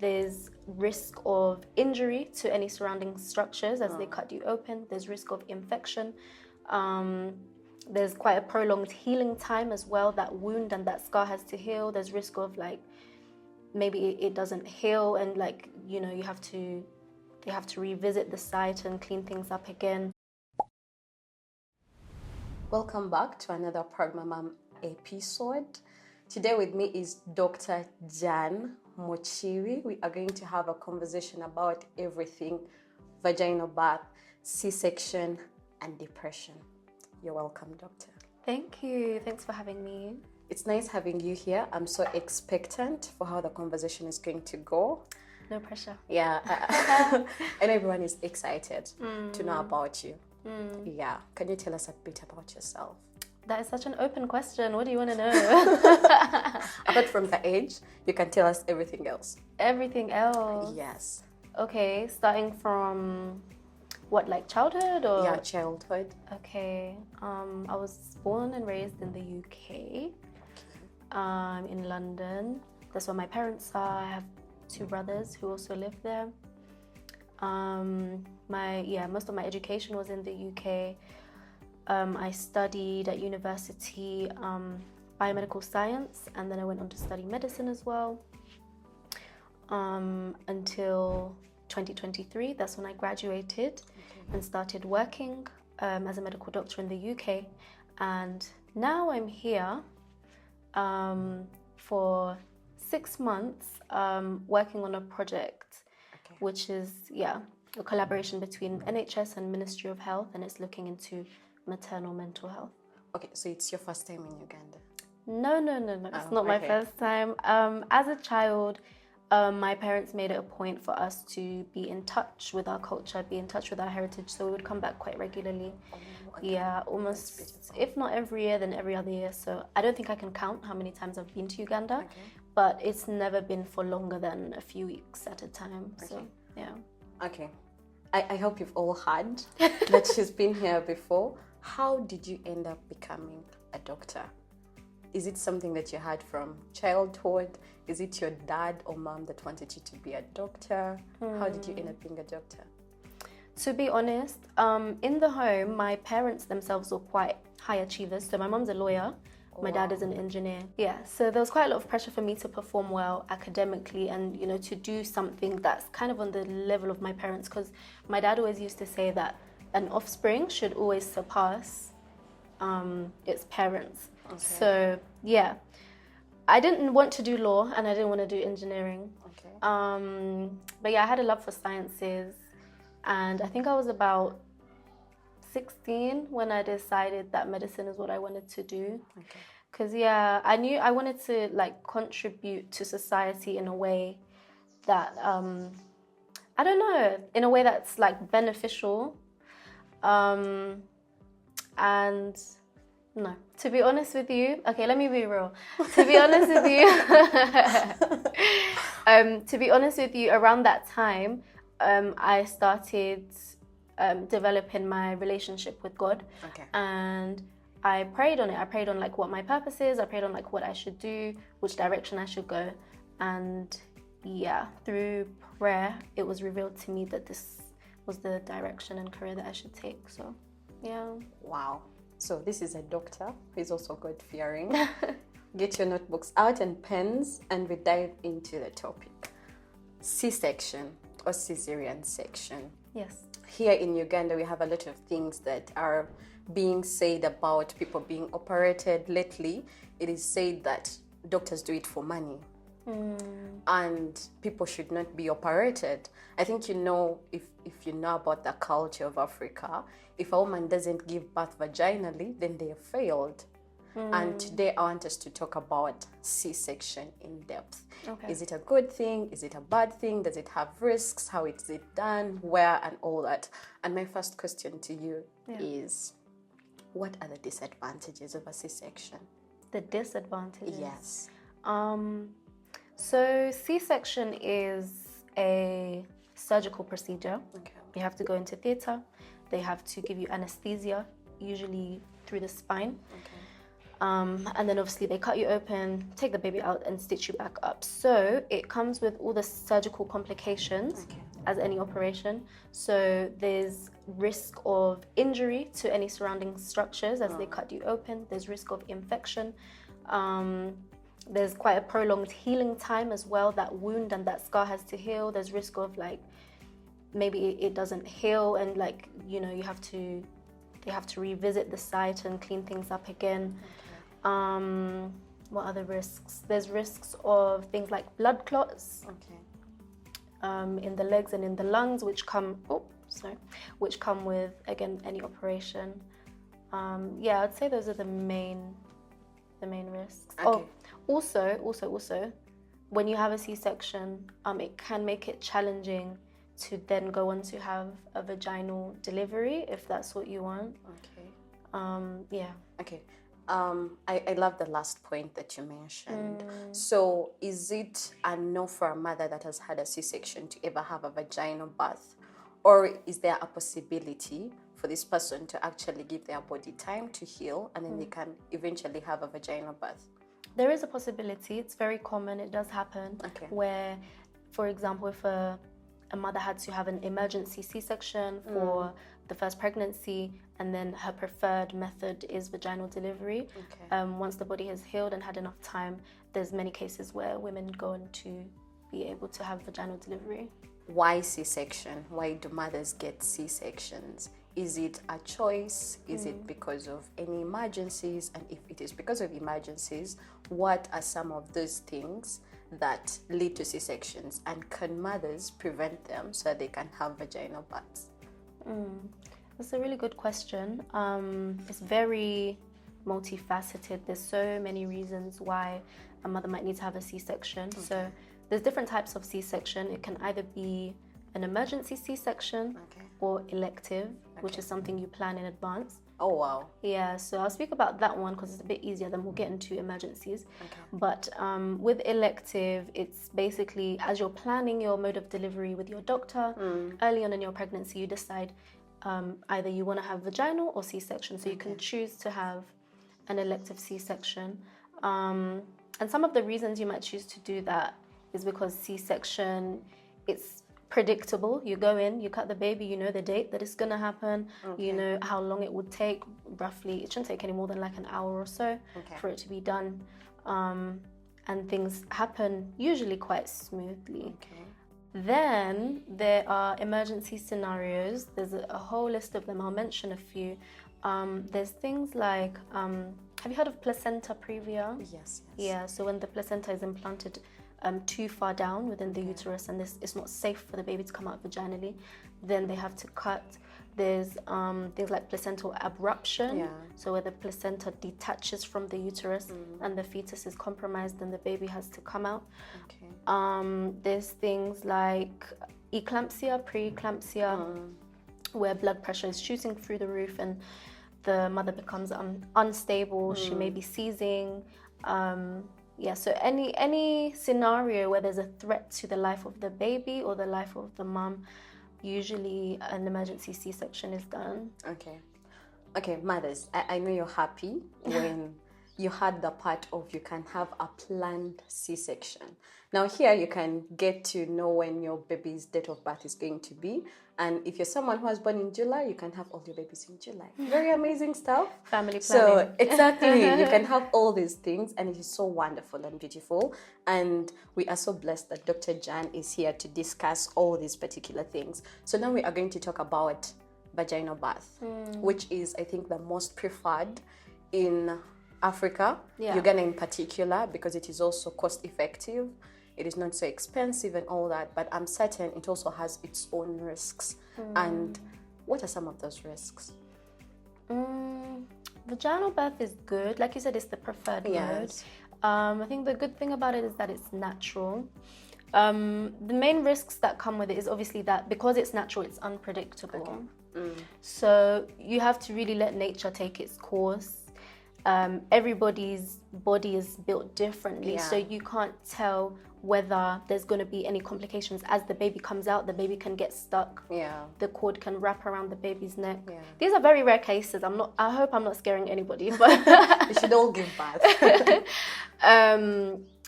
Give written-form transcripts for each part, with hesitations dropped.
There's risk of injury to any surrounding structures as they cut you open. There's risk of infection. There's quite a prolonged healing time as well. That wound and that scar has to heal. There's risk of like maybe it doesn't heal and like, you know, they have to revisit the site and clean things up again. Welcome back to another Pragmamom episode. Today with me is Dr. Jan Mukiibi. We are going to have a conversation about everything vaginal birth, C-section, and depression. You're welcome, doctor. Thank you. Thanks for having me. It's nice having you here. I'm so expectant for how the conversation is going to go. No pressure. Yeah. And everyone is excited to know about you. Yeah. Can you tell us a bit about yourself? That is such an open question. What do you want to know? Apart from the age, you can tell us everything else. Everything else? Yes. Okay, starting from what, like childhood or? Yeah, childhood. Okay. I was born and raised in the UK, in London. That's where my parents are. I have two brothers who also live there. Most of my education was in the UK. I studied at university biomedical science, and then I went on to study medicine as well until 2023. That's when I graduated and started working as a medical doctor in the UK. And now I'm here for 6 months working on a project, which is, a collaboration between NHS and Ministry of Health, and it's looking into maternal mental health. Okay, so it's your first time in Uganda? No. It's not my first time. As a child, my parents made it a point for us to be in touch with our culture, be in touch with our heritage, so we would come back quite regularly. Yeah, almost, if not every year, then every other year. So I don't think I can count how many times I've been to Uganda, but it's never been for longer than a few weeks at a time. So, yeah. Okay. I hope you've all heard that she's been here before. How did you end up becoming a doctor? Is it something that you had from childhood? Is it your dad or mom that wanted you to be a doctor? How did you end up being a doctor? To be honest, in the home, my parents themselves were quite high achievers. So my mom's a lawyer, my dad is an engineer. Yeah, so there was quite a lot of pressure for me to perform well academically and, you know, to do something that's kind of on the level of my parents, because my dad always used to say that an offspring should always surpass its parents. So, yeah, I didn't want to do law and I didn't want to do engineering. But yeah, I had a love for sciences, and I think I was about 16 when I decided that medicine is what I wanted to do. Because I knew I wanted to like contribute to society in a way that I don't know, in a way that's like beneficial. And no, to be honest with you, okay, let me be real. To be honest with you, around that time, I started developing my relationship with God, and I prayed on it. I prayed on like what my purpose is. I prayed on like what I should do, which direction I should go, and through prayer, it was revealed to me that this was the direction and career that I should take. So, yeah. Wow. So this is a doctor who is also God-fearing. Get your notebooks out and pens, and we dive into the topic. C-section or cesarean section. Yes. Here in Uganda, we have a lot of things that are being said about people being operated. Lately, it is said that doctors do it for money. And people should not be operated. I think if you know about the culture of Africa, if a woman doesn't give birth vaginally, then they have failed. And today I want us to talk about C-section in depth. Is it a good thing? Is it a bad thing? Does it have risks? How is it done? Where? And all that. And my first question to you is, what are the disadvantages of a C-section? The disadvantages? Yes. So C-section is a surgical procedure. You have to go into theatre. They have to give you anesthesia, usually through the spine. And then obviously they cut you open, take the baby out and stitch you back up. So it comes with all the surgical complications as any operation. So there's risk of injury to any surrounding structures as they cut you open. There's risk of infection. There's quite a prolonged healing time as well. That wound and that scar has to heal. There's risk of like, maybe it doesn't heal and like, you know, they have to revisit the site and clean things up again. What other risks? There's risks of things like blood clots in the legs and in the lungs, which come with, again, any operation. Yeah, I'd say those are the main risks. Okay. Also, when you have a C-section, it can make it challenging to then go on to have a vaginal delivery if that's what you want. Yeah. Okay. I love the last point that you mentioned. So is it a no for a mother that has had a C-section to ever have a vaginal birth? Or is there a possibility for this person to actually give their body time to heal and then they can eventually have a vaginal birth? There is a possibility. It's very common. It does happen. Where, for example, if a mother had to have an emergency C-section for the first pregnancy, and then her preferred method is vaginal delivery. Once the body has healed and had enough time, there's many cases where women go on to be able to have vaginal delivery. Why C-section? Why do mothers get C-sections? Is it a choice? Is it because of any emergencies? And if it is because of emergencies, what are some of those things that lead to C-sections? And can mothers prevent them so that they can have vaginal births? That's a really good question. It's very multifaceted. There's so many reasons why a mother might need to have a C-section. So there's different types of C-section. It can either be an emergency C-section or elective, which is something you plan in advance. Oh, wow. Yeah, so I'll speak about that one because it's a bit easier, then we'll get into emergencies. But with elective, it's basically as you're planning your mode of delivery with your doctor, early on in your pregnancy, you decide either you want to have vaginal or C-section. So you can choose to have an elective C-section. And some of the reasons you might choose to do that is because C-section, it's predictable. You go in, you cut the baby, you know the date that it's going to happen, you know how long it would take, roughly. It shouldn't take any more than like an hour or so for it to be done. And things happen usually quite smoothly. Then there are emergency scenarios. There's a whole list of them. I'll mention a few. There's things like, have you heard of placenta previa? Yes. Yeah, so when the placenta is implanted too far down within the uterus and it's not safe for the baby to come out vaginally, then they have to cut. There's things like placental abruption, so where the placenta detaches from the uterus and the fetus is compromised and the baby has to come out. There's things like eclampsia, preeclampsia, where blood pressure is shooting through the roof and the mother becomes unstable, she may be seizing. So any scenario where there's a threat to the life of the baby or the life of the mom, usually an emergency C-section is done. Okay, mothers, I know you're happy when you had the part of you can have a planned C-section. Now here you can get to know when your baby's date of birth is going to be. And if you're someone who was born in July, you can have all your babies in July. Very amazing stuff. Family planning. So exactly, you can have all these things and it is so wonderful and beautiful. And we are so blessed that Dr. Jan is here to discuss all these particular things. So now we are going to talk about vaginal birth, which is, I think, the most preferred in Africa, Uganda in particular, because it is also cost effective. It is not so expensive and all that, but I'm certain it also has its own risks. And what are some of those risks? Vaginal birth is good. Like you said, it's the preferred mode. I think the good thing about it is that it's natural. The main risks that come with it is obviously that because it's natural, it's unpredictable. So you have to really let nature take its course. Everybody's body is built differently, so you can't tell whether there's going to be any complications as the baby comes out. The baby can get stuck. Yeah. The cord can wrap around the baby's neck. Yeah. These are very rare cases. I hope I'm not scaring anybody, but We should all give birth.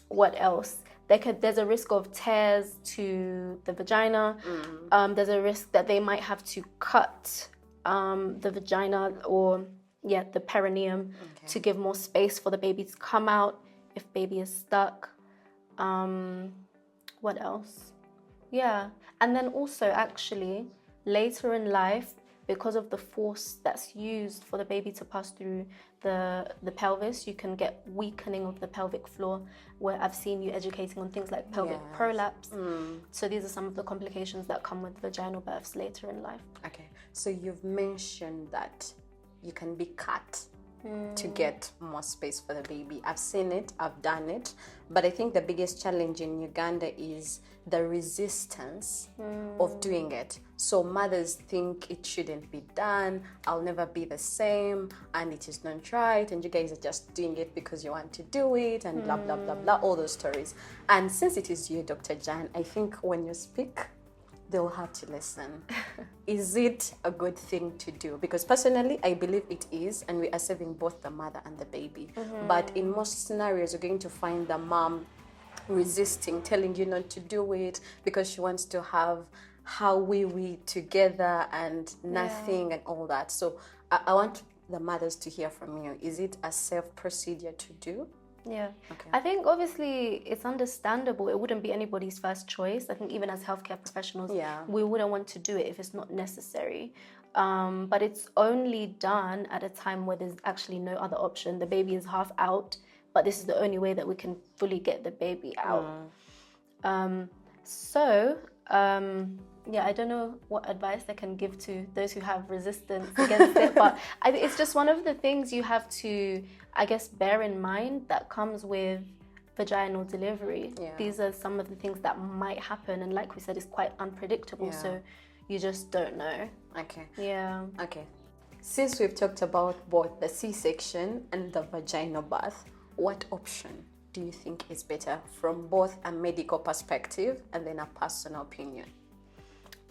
What else? There's a risk of tears to the vagina. There's a risk that they might have to cut the vagina or the perineum to give more space for the baby to come out if baby is stuck. What else? Yeah. And then also actually later in life, because of the force that's used for the baby to pass through the pelvis, you can get weakening of the pelvic floor, where I've seen you educating on things like pelvic prolapse. So these are some of the complications that come with vaginal births later in life. Okay, so you've mentioned that you can be cut to get more space for the baby. I've seen it, I've done it, but I think the biggest challenge in Uganda is the resistance of doing it. So mothers think it shouldn't be done, I'll never be the same, and it is not right, and you guys are just doing it because you want to do it, and blah, blah, blah, blah, all those stories. And since it is you, Dr. Jan, I think when you speak, they'll have to listen. Is it a good thing to do? Because personally, I believe it is, and we are saving both the mother and the baby. But in most scenarios, you're going to find the mom resisting, telling you not to do it because she wants to have how we together and nothing and all that. So I want the mothers to hear from you. Is it a safe procedure to do? Yeah. Okay. I think obviously it's understandable. It wouldn't be anybody's first choice. I think even as healthcare professionals, we wouldn't want to do it if it's not necessary. But it's only done at a time where there's actually no other option. The baby is half out, but this is the only way that we can fully get the baby out. I don't know what advice I can give to those who have resistance against it, but it's just one of the things you have to, I guess, bear in mind that comes with vaginal delivery. These are some of the things that might happen, and like we said, it's quite unpredictable, so you just don't know. Okay. Yeah. Okay. Since we've talked about both the C-section and the vaginal birth, what option do you think is better from both a medical perspective and then a personal opinion?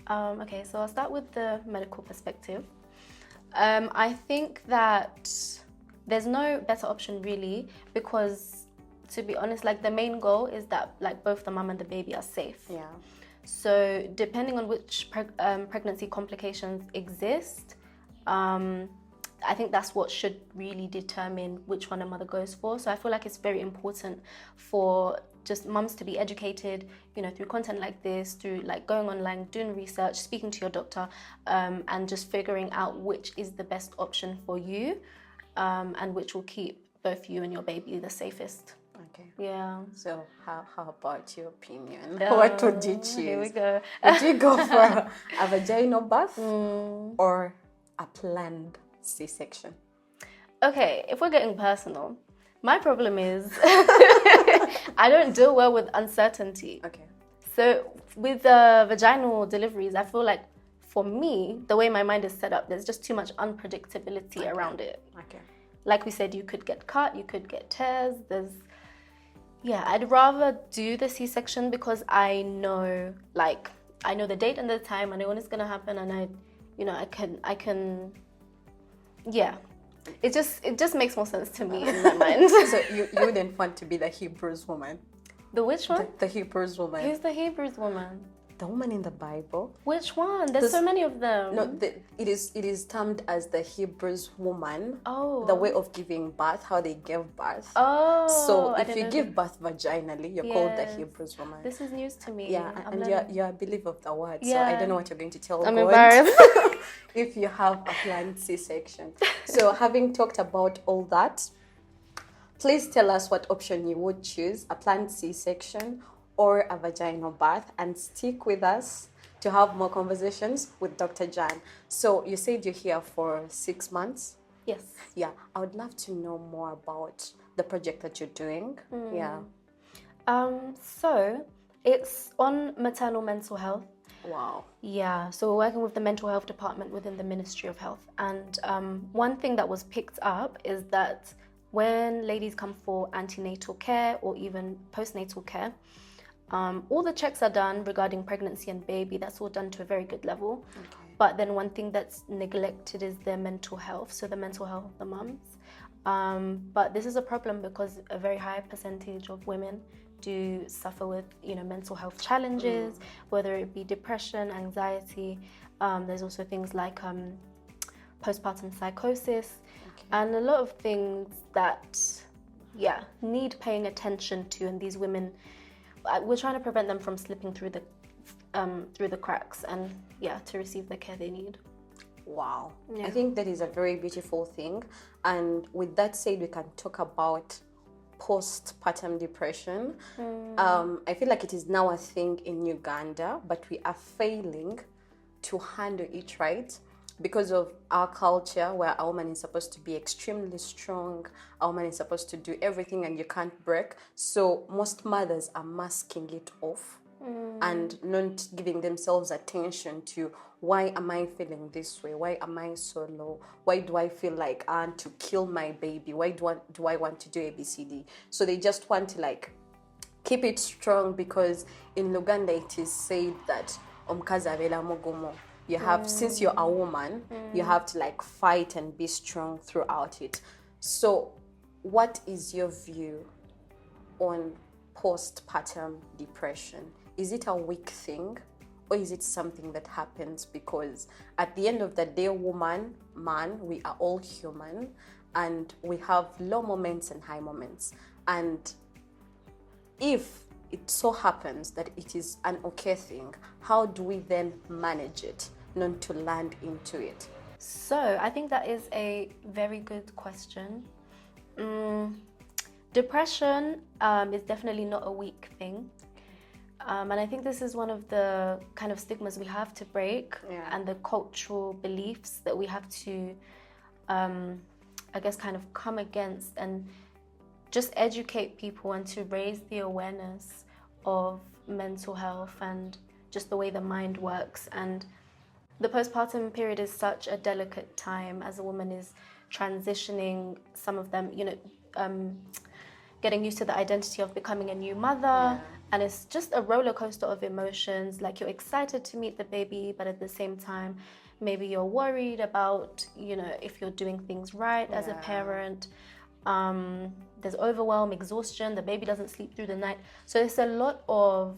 Okay, so I'll start with the medical perspective. I think that there's no better option really, because to be honest, like the main goal is that like both the mum and the baby are safe. Yeah. So depending on which pregnancy complications exist, I think that's what should really determine which one a mother goes for. So I feel like it's very important for just mums to be educated, you know, through content like this, through like going online, doing research, speaking to your doctor, and just figuring out which is the best option for you, and which will keep both you and your baby the safest. Okay. Yeah. So how about your opinion? What would you choose? Here we go. Would you go for a vaginal birth or a planned C-section? Okay, if we're getting personal, my problem is I don't deal well with uncertainty. Okay. So with vaginal deliveries, I feel like for me, the way my mind is set up, there's just too much unpredictability around it. Okay. Like we said, you could get cut, you could get tears. I'd rather do the C-section because I know the date and the time, I know when it's gonna happen, and I can. Yeah, it just makes more sense to me in my mind. So you wouldn't want to be the Hebrews woman? The which one? The Hebrews woman. Who's the Hebrews woman? The woman in the Bible. Which one? There's so many of them. No, it is termed as the Hebrews woman. Oh. The way of giving birth, how they gave birth. Oh. So if you give birth vaginally, you're called the Hebrews woman. This is news to me. Yeah, and you're a believer of the word. Yeah. So I don't know what you're going to tell I'm God embarrassed. if you have a planned C-section. So having talked about all that, please tell us what option you would choose, a planned C-section or a vaginal birth, and stick with us to have more conversations with Dr. Jan. So you said you're here for 6 months? Yes. Yeah, I would love to know more about the project that you're doing. Yeah. So it's on maternal mental health. Wow. Yeah, so we're working with the mental health department within the Ministry of Health. And one thing that was picked up is that when ladies come for antenatal care or even postnatal care, All the checks are done regarding pregnancy and baby. That's all done to a very good level. Okay. But then one thing that's neglected is their mental health, so the mental health of the mums. But this is a problem because a very high percentage of women do suffer with, mental health challenges, whether it be depression, anxiety. There's also things like postpartum psychosis, and a lot of things that, need paying attention to. And these women, we're trying to prevent them from slipping through the cracks, and to receive the care they need. Wow. Yeah. I think that is a very beautiful thing. And with that said, we can talk about postpartum depression. I feel like it is now a thing in Uganda, but we are failing to handle it right because of our culture, where a woman is supposed to be extremely strong, a woman is supposed to do everything and you can't break. So most mothers are masking it off and not giving themselves attention to, why am I feeling this way? Why am I so low? Why do I feel like I want to kill my baby? Why do I want to do ABCD? So they just want to keep it strong, because in Luganda it is said that omukazi abeera mugumu. You have, since you're a woman, you have to fight and be strong throughout it. So what is your view on postpartum depression? Is it a weak thing, or is it something that happens because at the end of the day, woman, man, we are all human, and we have low moments and high moments. And if it so happens that it is an okay thing, how do we then manage it, not to land into it? So I think that is a very good question. Depression is definitely not a weak thing. And I think this is one of the kind of stigmas we have to break, and the cultural beliefs that we have to, kind of come against, and just educate people and to raise the awareness of mental health and just the way the mind works. And the postpartum period is such a delicate time as a woman is transitioning, some of them, getting used to the identity of becoming a new mother. And it's just a roller coaster of emotions. You're excited to meet the baby, but at the same time, maybe you're worried about, if you're doing things right as a parent. There's overwhelm, exhaustion, the baby doesn't sleep through the night. So it's a lot of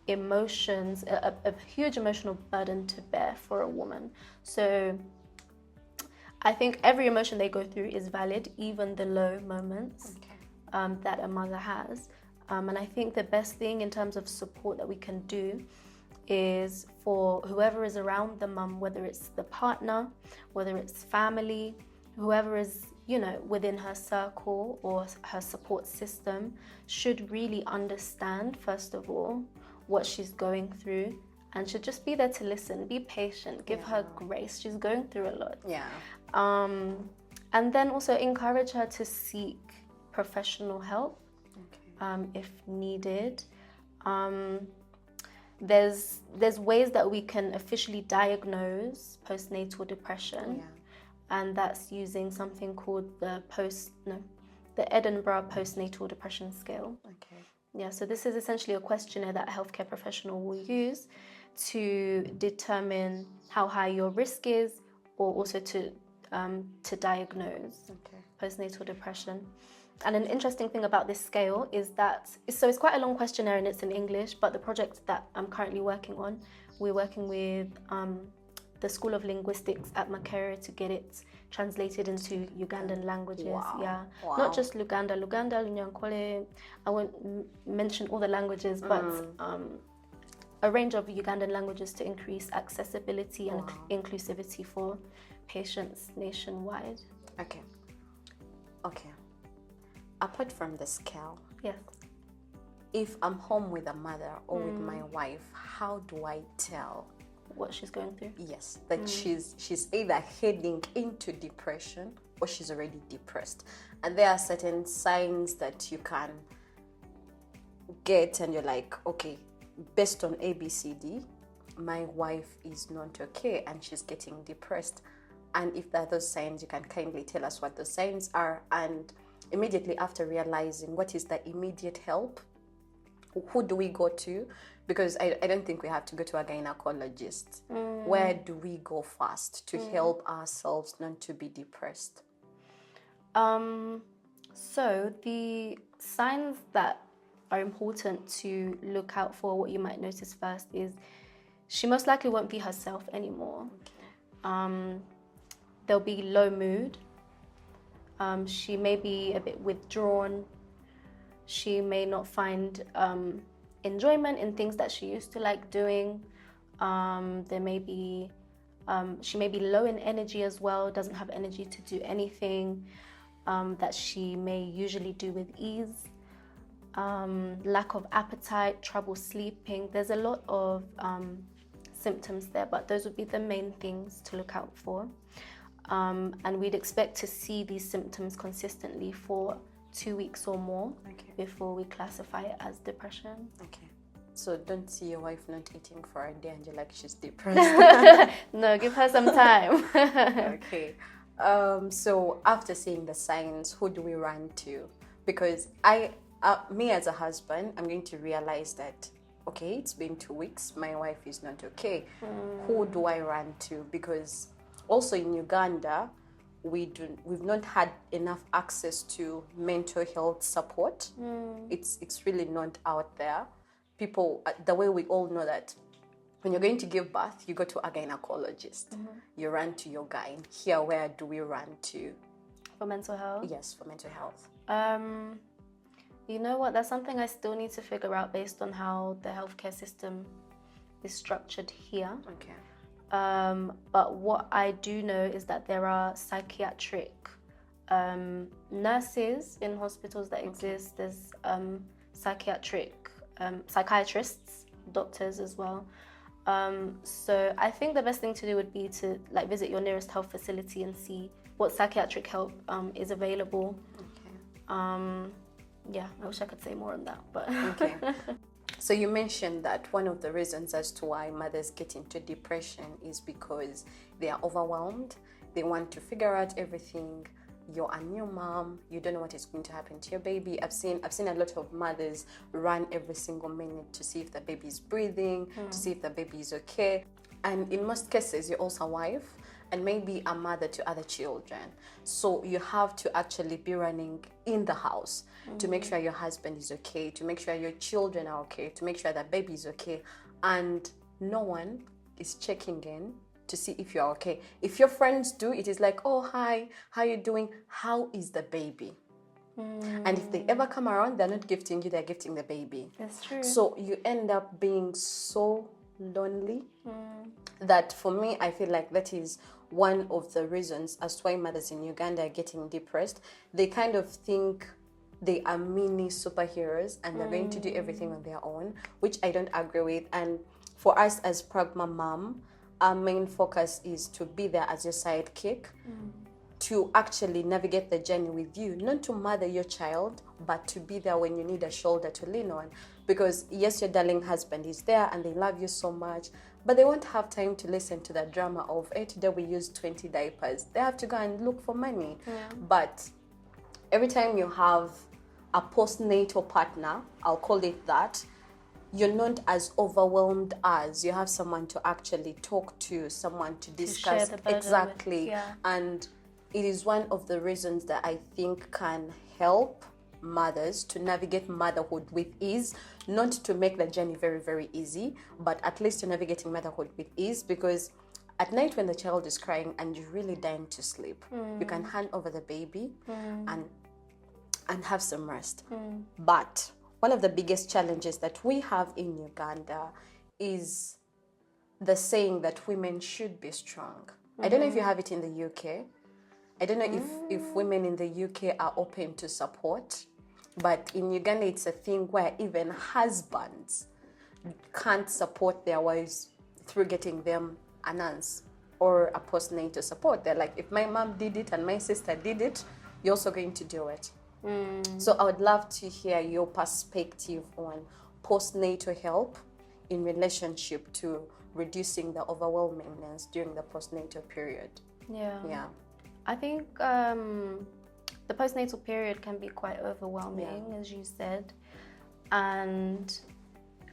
emotions, a huge emotional burden to bear for a woman. So I think every emotion they go through is valid, even the low moments that a mother has. And I think the best thing in terms of support that we can do is for whoever is around the mum, whether it's the partner, whether it's family, whoever is, within her circle or her support system, should really understand, first of all, what she's going through, and should just be there to listen, be patient, give her grace. She's going through a lot. And then also encourage her to seek professional help if needed. There's ways that we can officially diagnose postnatal depression, and that's using something called the Edinburgh Postnatal Depression Scale. So this is essentially a questionnaire that a healthcare professional will use to determine how high your risk is, or also to diagnose postnatal depression. And an interesting thing about this scale is that, so it's quite a long questionnaire and it's in English, but the project that I'm currently working on, we're working with the School of Linguistics at Makerere to get it translated into Ugandan languages. Not just Luganda, Lunyankole. I won't mention all the languages, but a range of Ugandan languages to increase accessibility and inclusivity for patients nationwide. Okay. Apart from the scale, if I'm home with a mother or with my wife, how do I tell what she's going through? Yes, that she's either heading into depression or she's already depressed. And there are certain signs that you can get, and you're like, okay, based on ABCD, my wife is not okay and she's getting depressed. And if there are those signs, you can kindly tell us what those signs are. And immediately after realizing what is the immediate help, who do we go to? Because I don't think we have to go to a gynecologist. Where do we go first to help ourselves not to be depressed? So the signs that are important to look out for, what you might notice first, is she most likely won't be herself anymore. There'll be low mood. She may be a bit withdrawn. She may not find enjoyment in things that she used to like doing. There may be, she may be low in energy as well, doesn't have energy to do anything that she may usually do with ease. Lack of appetite, trouble sleeping. There's a lot of symptoms there, but those would be the main things to look out for. And we'd expect to see these symptoms consistently for 2 weeks or more before we classify it as depression. Okay. So don't see your wife not eating for a day and you're like, she's depressed. No, give her some time. Okay. So after seeing the signs, who do we run to? Because me as a husband, I'm going to realize that, okay, it's been 2 weeks, my wife is not okay. Who do I run to? Because also in Uganda, we've not had enough access to mental health support. It's really not out there. People, the way we all know that when you're going to give birth, you go to a gynecologist. You run to your gyne. Here, where do we run to? For mental health? Yes, for mental health. You know what? That's something I still need to figure out based on how the healthcare system is structured here. Okay. But what I do know is that there are psychiatric nurses in hospitals that exist. There's psychiatrists, doctors as well. So I think the best thing to do would be to visit your nearest health facility and see what psychiatric help is available. Okay. Yeah, I wish I could say more on that, but okay. So you mentioned that one of the reasons as to why mothers get into depression is because they are overwhelmed. They want to figure out everything. You're a new mom. You don't know what is going to happen to your baby. I've seen a lot of mothers run every single minute to see if the baby is breathing, to see if the baby is okay. And in most cases, you're also a wife and maybe a mother to other children. So you have to actually be running in the house to make sure your husband is okay, to make sure your children are okay, to make sure that baby is okay. And no one is checking in to see if you're okay. If your friends do, it is like, oh, hi, how you doing? How is the baby? And if they ever come around, they're not gifting you, they're gifting the baby. That's true. So you end up being so lonely that for me, I feel like that is one of the reasons as to why mothers in Uganda are getting depressed. They kind of think they are mini superheroes and they're going to do everything on their own, which I don't agree with. And for us as Pragmamom, our main focus is to be there as your sidekick, to actually navigate the journey with you, not to mother your child, but to be there when you need a shoulder to lean on. Because yes, your darling husband is there and they love you so much, but they won't have time to listen to the drama of, hey, today we use 20 diapers. They have to go and look for money. But every time you have a postnatal partner, I'll call it that, you're not as overwhelmed as you have someone to actually talk to, someone to discuss. Share the burden Exactly. with, yeah. And it is one of the reasons that I think can help mothers to navigate motherhood with ease, not to make the journey very, very easy, but at least to navigating motherhood with ease. Because at night when the child is crying and you're really dying to sleep, you can hand over the baby and have some rest. But one of the biggest challenges that we have in Uganda is the saying that women should be strong. I don't know if you have it in the UK. I don't know if women in the UK are open to support, but in Uganda it's a thing where even husbands can't support their wives through getting them a nurse or a postnatal support. They're like, if my mom did it and my sister did it, you're also going to do it. So I would love to hear your perspective on postnatal help in relationship to reducing the overwhelmingness during the postnatal period. Yeah. I think the postnatal period can be quite overwhelming, as you said. And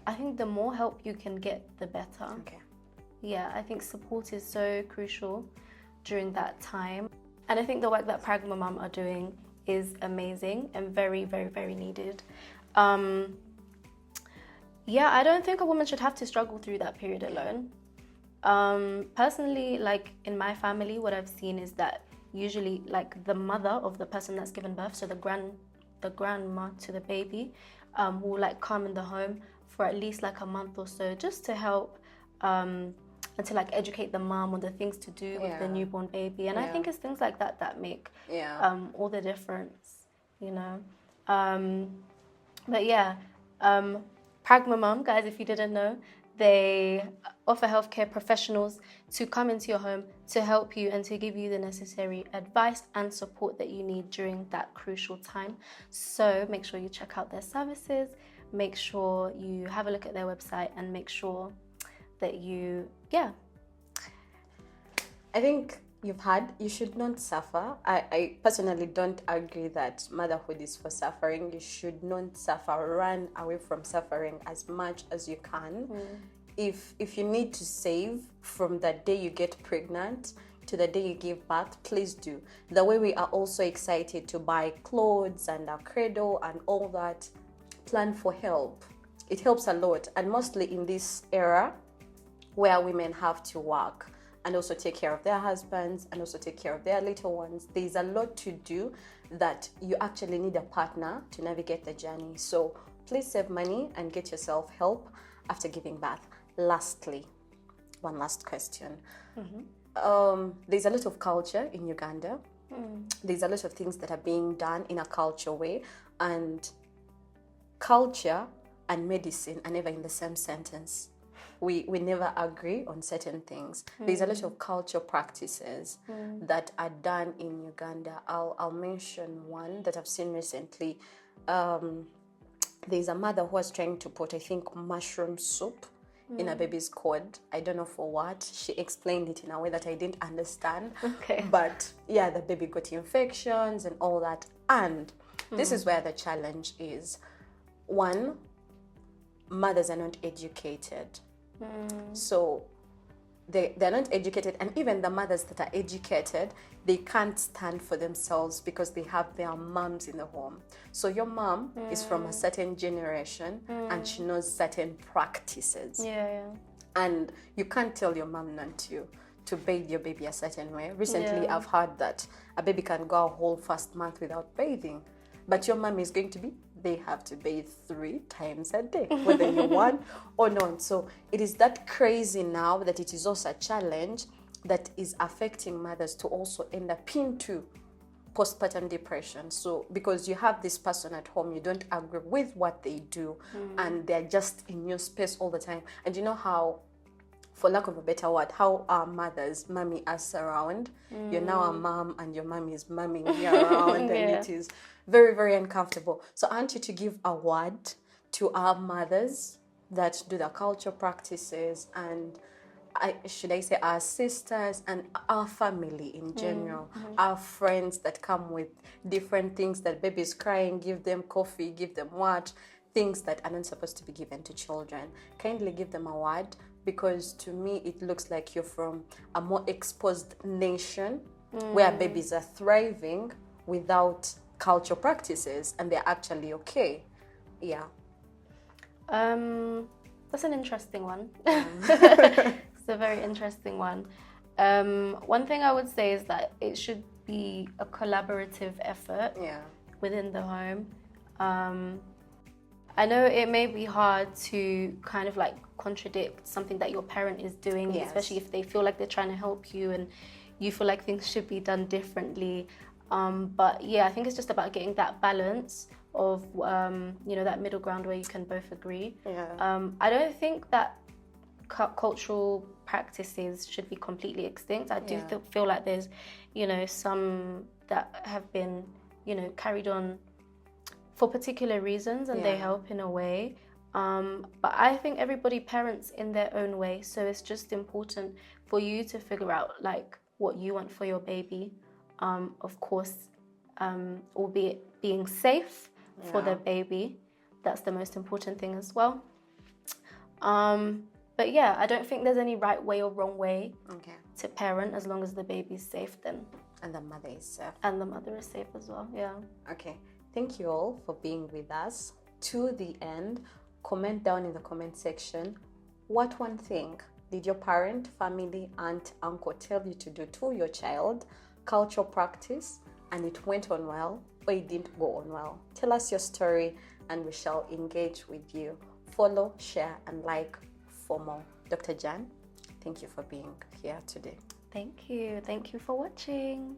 I think the more help you can get, the better. Okay. Yeah, I think support is so crucial during that time. And I think the work that Pragmamom are doing is amazing and very, very, very needed. Yeah, I don't think a woman should have to struggle through that period alone. Personally, like in my family, what I've seen is that usually like the mother of the person that's given birth, so the grandma to the baby, will like come in the home for at least like a month or so, just to help and to like educate the mom on the things to do with the newborn baby. And I think it's things like that that make all the difference, you know. But yeah, Pragmamom, guys, if you didn't know, they offer healthcare professionals to come into your home to help you and to give you the necessary advice and support that you need during that crucial time. So make sure you check out their services, make sure you have a look at their website, and make sure that you, I think you should not suffer. I personally don't agree that motherhood is for suffering. You should not suffer. Run away from suffering as much as you can. If you need to save from the day you get pregnant to the day you give birth, please do. The way we are also excited to buy clothes and a cradle and all that, plan for help. It helps a lot, and mostly in this era where women have to work and also take care of their husbands and also take care of their little ones. There's a lot to do that you actually need a partner to navigate the journey. So please save money and get yourself help after giving birth. Lastly, one last question. There's a lot of culture in Uganda. There's a lot of things that are being done in a cultural way, and culture and medicine are never in the same sentence. We never agree on certain things. There's a lot of cultural practices that are done in Uganda. I'll mention one that I've seen recently. There's a mother who was trying to put, I think, mushroom soup in a baby's cord. I don't know for what. She explained it in a way that I didn't understand. Okay. But yeah, the baby got infections and all that. And this is where the challenge is. One, mothers are not educated. So they're not educated, and even the mothers that are educated, they can't stand for themselves because they have their moms in the home. So your mom is from a certain generation and she knows certain practices. And you can't tell your mom not to bathe your baby a certain way. Recently, I've heard that a baby can go a whole first month without bathing, but your mom is going to be, they have to bathe 3 times a day, whether you want or not. So it is that crazy now that it is also a challenge that is affecting mothers to also end up into postpartum depression. So because you have this person at home, you don't agree with what they do, and they're just in your space all the time. And you know how, for lack of a better word, how our mothers mommy us around. You're now a mom and your mom is momming you around, and it is very, very uncomfortable. So I want you to give a word to our mothers that do the cultural practices, and should I say our sisters and our family in general, our friends that come with different things, that baby's crying, give them coffee, give them what, things that are not supposed to be given to children. Kindly give them a word, because to me it looks like you're from a more exposed nation where babies are thriving without cultural practices and they're actually okay. That's an interesting one. It's a very interesting one. One thing I would say is that it should be a collaborative effort within the home. I know it may be hard to kind of like contradict something that your parent is doing, especially if they feel like they're trying to help you and you feel like things should be done differently. But yeah, I think it's just about getting that balance of, that middle ground where you can both agree. I don't think that cultural practices should be completely extinct. I do feel like there's, some that have been, carried on for particular reasons, and they help in a way. But I think everybody parents in their own way. So it's just important for you to figure out like what you want for your baby. Of course, albeit being safe for the baby. that's the most important thing as well. But yeah, I don't think there's any right way or wrong way to parent, as long as the baby's safe then. And the mother is safe. And the mother is safe as well, yeah. Okay, thank you all for being with us to the end. Comment down in the comment section, what one thing did your parent, family, aunt, uncle tell you to do to your child, cultural practice, and it went on well, or it didn't go on well? Tell us your story and we shall engage with you. Follow, share, and like for more. Dr. Jan, thank you for being here today. Thank you. Thank you for watching.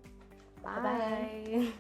Bye. Bye-bye.